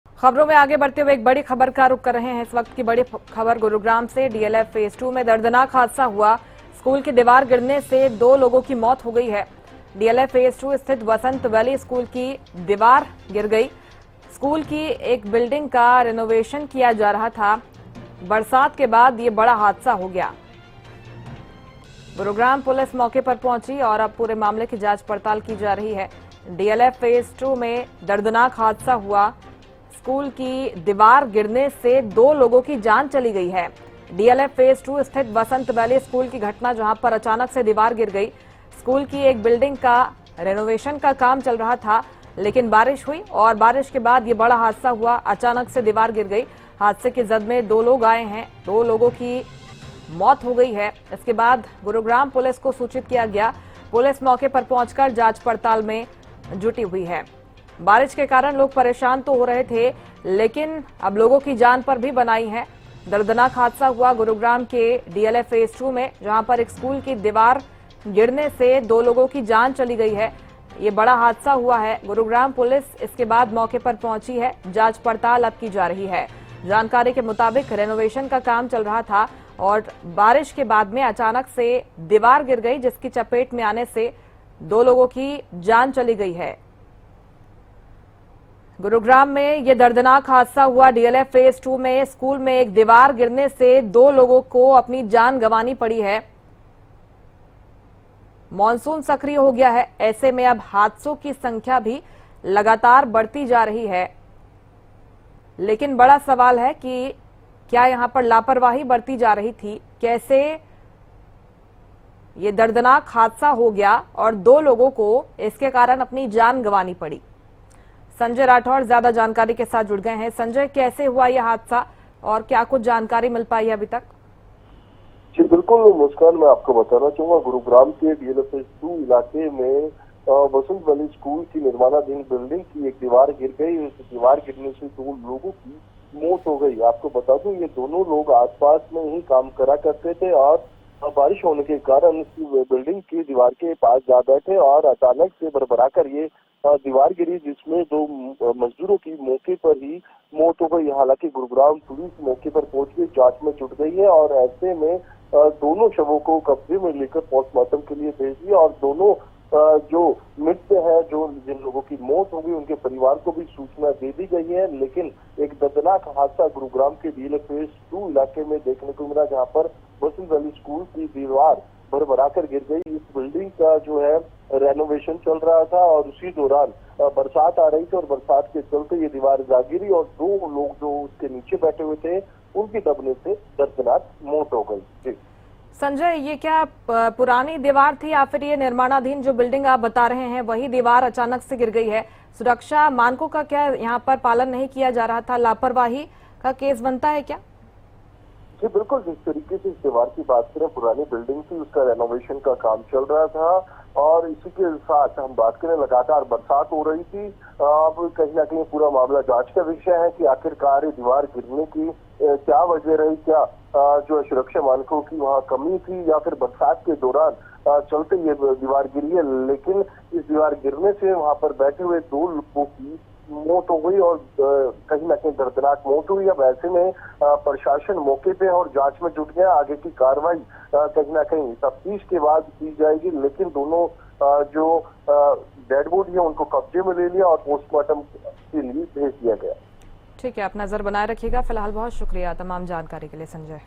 खबरों में आगे बढ़ते हुए एक बड़ी खबर का रुख कर रहे हैं। इस वक्त की बड़ी खबर गुरुग्राम से। डीएलएफ फेज 2 में दर्दनाक हादसा हुआ। स्कूल की दीवार गिरने से 2 लोगों की मौत हो गई है। डीएलएफ फेज 2 स्थित वसंत वैली स्कूल की दीवार गिर गई। स्कूल की एक बिल्डिंग का रेनोवेशन किया जा रहा था। बरसात के बाद ये बड़ा हादसा हो गया। गुरुग्राम पुलिस मौके पर पहुंची और अब पूरे मामले की जांच पड़ताल की जा रही है। डीएलएफ फेज 2 में दर्दनाक हादसा हुआ। स्कूल की दीवार गिरने से 2 लोगों की जान चली गई है। डीएलएफ फेज 2 स्थित वसंत वैली स्कूल की घटना, जहां पर अचानक से दीवार गिर गई। स्कूल की एक बिल्डिंग का रेनोवेशन का काम चल रहा था, लेकिन बारिश हुई और बारिश के बाद ये बड़ा हादसा हुआ। अचानक से दीवार गिर गई। हादसे की जद में 2 लोग आए हैं। 2 लोगों की मौत हो गई है। इसके बाद गुरुग्राम पुलिस को सूचित किया गया। पुलिस मौके पर पहुंचकर जांच पड़ताल में जुटी हुई है। बारिश के कारण लोग परेशान तो हो रहे थे, लेकिन अब लोगों की जान पर भी बनाई है। दर्दनाक हादसा हुआ गुरुग्राम के डीएलएफ फेज 2 में, जहां पर एक स्कूल की दीवार गिरने से 2 लोगों की जान चली गई है। ये बड़ा हादसा हुआ है। गुरुग्राम पुलिस इसके बाद मौके पर पहुंची है। जांच पड़ताल अब की जा रही है। जानकारी के मुताबिक रेनोवेशन का काम चल रहा था और बारिश के बाद में अचानक से दीवार गिर गई, जिसकी चपेट में आने से 2 लोगों की जान चली गई है। गुरुग्राम में यह दर्दनाक हादसा हुआ। डीएलएफ फेज 2 में स्कूल में एक दीवार गिरने से 2 लोगों को अपनी जान गंवानी पड़ी है। मॉनसून सक्रिय हो गया है, ऐसे में अब हादसों की संख्या भी लगातार बढ़ती जा रही है। लेकिन बड़ा सवाल है कि क्या यहां पर लापरवाही बरती जा रही थी? कैसे ये दर्दनाक हादसा हो गया और 2 लोगों को इसके कारण अपनी जान गंवानी पड़ी? संजय राठौड़ ज्यादा जानकारी के साथ जुड़ गए हैं। संजय, कैसे हुआ यह हादसा और क्या कुछ जानकारी मिल पाई है अभी तक? जी बिल्कुल मुस्कान, मैं आपको बताना चाहूंगा, गुरुग्राम के डीएलएफ फेज 2 इलाके में वसंत वैली स्कूल की निर्माणाधीन बिल्डिंग की एक दीवार गिर गई। उस दीवार गिरने से 2 लोगों की मौत हो गई। आपको बता दूं, ये दोनों लोग आसपास में ही काम करा करते थे और बारिश होने के कारण बिल्डिंग की दीवार के पास जा बैठे और अचानक से भरभराकर ये दीवार गिरी, जिसमें 2 मजदूरों की मौके पर ही मौत हो गई। हालांकि गुरुग्राम पुलिस मौके पर पहुंच के जांच में जुट गई है और ऐसे में दोनों शवों को कब्जे में लेकर पोस्टमार्टम के लिए भेज दिया और दोनों जो मृत है, जो जिन लोगों की मौत होगी, उनके परिवार को भी सूचना दे दी गई है। लेकिन एक दर्दनाक हादसा गुरुग्राम के डीएलएफ फेज 2 इलाके में देखने को मिला, जहां पर वसंत वैली स्कूल की दीवार भरभराकर गिर गई। इस बिल्डिंग का जो है रेनोवेशन चल रहा था और उसी दौरान बरसात आ रही थी और बरसात के चलते ये दीवार जा गिरी और 2 लोग जो उसके नीचे बैठे हुए थे, उनकी दबने से दर्दनाक मौत हो गई। जी संजय, ये क्या पुरानी दीवार थी या फिर ये निर्माणाधीन जो बिल्डिंग आप बता रहे हैं वही दीवार अचानक से गिर गई है? सुरक्षा मानकों का क्या यहाँ पर पालन नहीं किया जा रहा था? लापरवाही का केस बनता है क्या? जी बिल्कुल, जिस तरीके से इस दीवार की बात करें, पुरानी बिल्डिंग थी, उसका रेनोवेशन का काम चल रहा था और इसी के साथ हम बात करें, लगातार बरसात हो रही थी। अब कहीं ना कहीं पूरा मामला जांच का विषय है कि आखिरकार दीवार गिरने की क्या वजह रही। क्या जो सुरक्षा मानकों की वहाँ कमी थी या फिर बरसात के दौरान चलते ये दीवार गिरी है। लेकिन इस दीवार गिरने से वहाँ पर बैठे हुए 2 लोगों की मौत हो गई और कहीं ना कहीं दर्दनाक मौत हुई। अब ऐसे में प्रशासन मौके पे और जांच में जुट गया। आगे की कार्रवाई कहीं ना कहीं तफ्तीश के बाद की जाएगी। लेकिन दोनों जो डेड बॉडी है उनको कब्जे में ले लिया और पोस्टमार्टम के लिए भेज दिया गया। ठीक है, आप नजर बनाए रखिएगा। फिलहाल बहुत शुक्रिया तमाम जानकारी के लिए संजय।